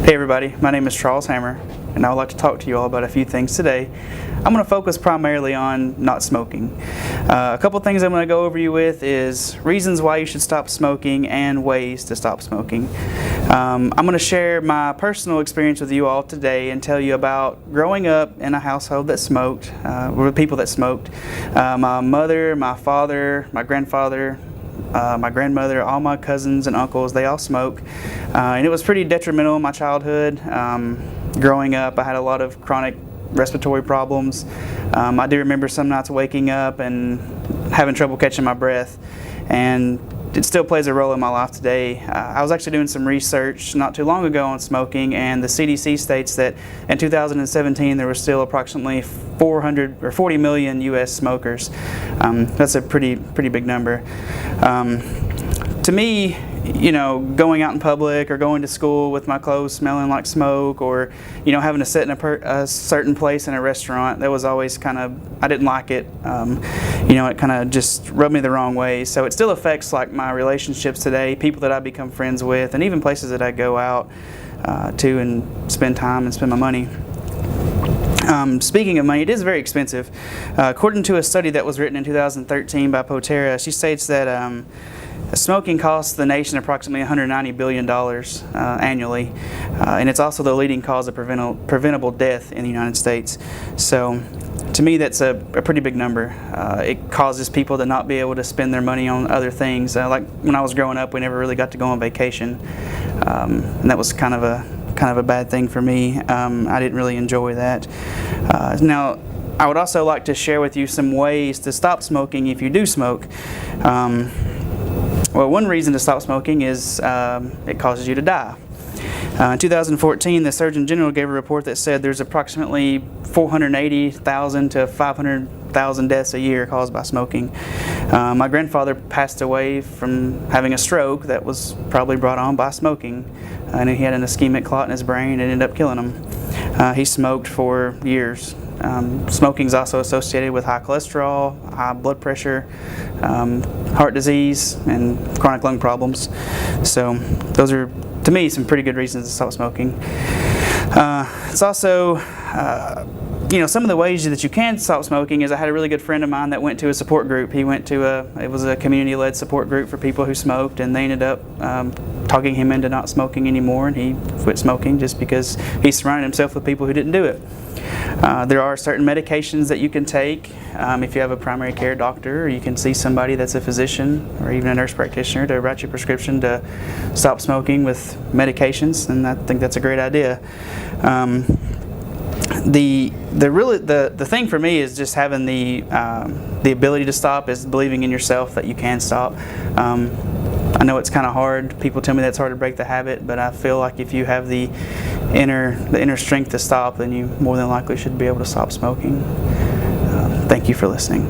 Hey everybody, my name is Charles Hammer, and I would like to talk to you all about a few things today. I'm going to focus primarily on not smoking. A couple things I'm going to go over you with is reasons why you should stop smoking and ways to stop smoking. I'm going to share my personal experience with you all today and tell you about growing up in a household that smoked, with people that smoked. My mother, my father, my grandfather, my grandmother, all my cousins and uncles, they all smoke. And it was pretty detrimental in my childhood. Growing up, I had a lot of chronic respiratory problems. I do remember some nights waking up and having trouble catching my breath. And it still plays a role in my life today. I was actually doing some research not too long ago on smoking, and the CDC states that in 2017 there were still approximately 40 million U.S. smokers. That's a pretty big number. To me, you know, going out in public or going to school with my clothes smelling like smoke, or having to sit in a certain place in a restaurant, that was always kind of, I didn't like it. It kind of just rubbed me the wrong way. So it still affects like my relationships today, people that I become friends with, and even places that I go out to and spend time and spend my money. Speaking of money, it is very expensive. According to a study that was written in 2013 by Potera, she states that smoking costs the nation approximately $190 billion annually, and it's also the leading cause of preventable death in the United States. So to me, that's a pretty big number. It causes people to not be able to spend their money on other things. Like when I was growing up, we never really got to go on vacation, and that was kind of a bad thing for me. I didn't really enjoy that. Now, I would also like to share with you some ways to stop smoking if you do smoke. Well, one reason to stop smoking is it causes you to die. In 2014, the Surgeon General gave a report that said there's approximately 480,000 to 500,000 deaths a year caused by smoking. My grandfather passed away from having a stroke that was probably brought on by smoking. And he had an ischemic clot in his brain and it ended up killing him. He smoked for years. Smoking is also associated with high cholesterol, high blood pressure, heart disease, and chronic lung problems. So those are, to me, some pretty good reasons to stop smoking. It's also, some of the ways that you can stop smoking is I had a really good friend of mine that went to a support group. He went to it was a community-led support group for people who smoked, and they ended up talking him into not smoking anymore, and he quit smoking just because he surrounded himself with people who didn't do it. There are certain medications that you can take if you have a primary care doctor, or you can see somebody that's a physician or even a nurse practitioner to write you a prescription to stop smoking with medications, and I think that's a great idea. The thing for me is just having the ability to stop, is believing in yourself that you can stop. I know it's kind of hard. People tell me that it's hard to break the habit, but I feel like if you have the inner strength to stop, then you more than likely should be able to stop smoking. Thank you for listening.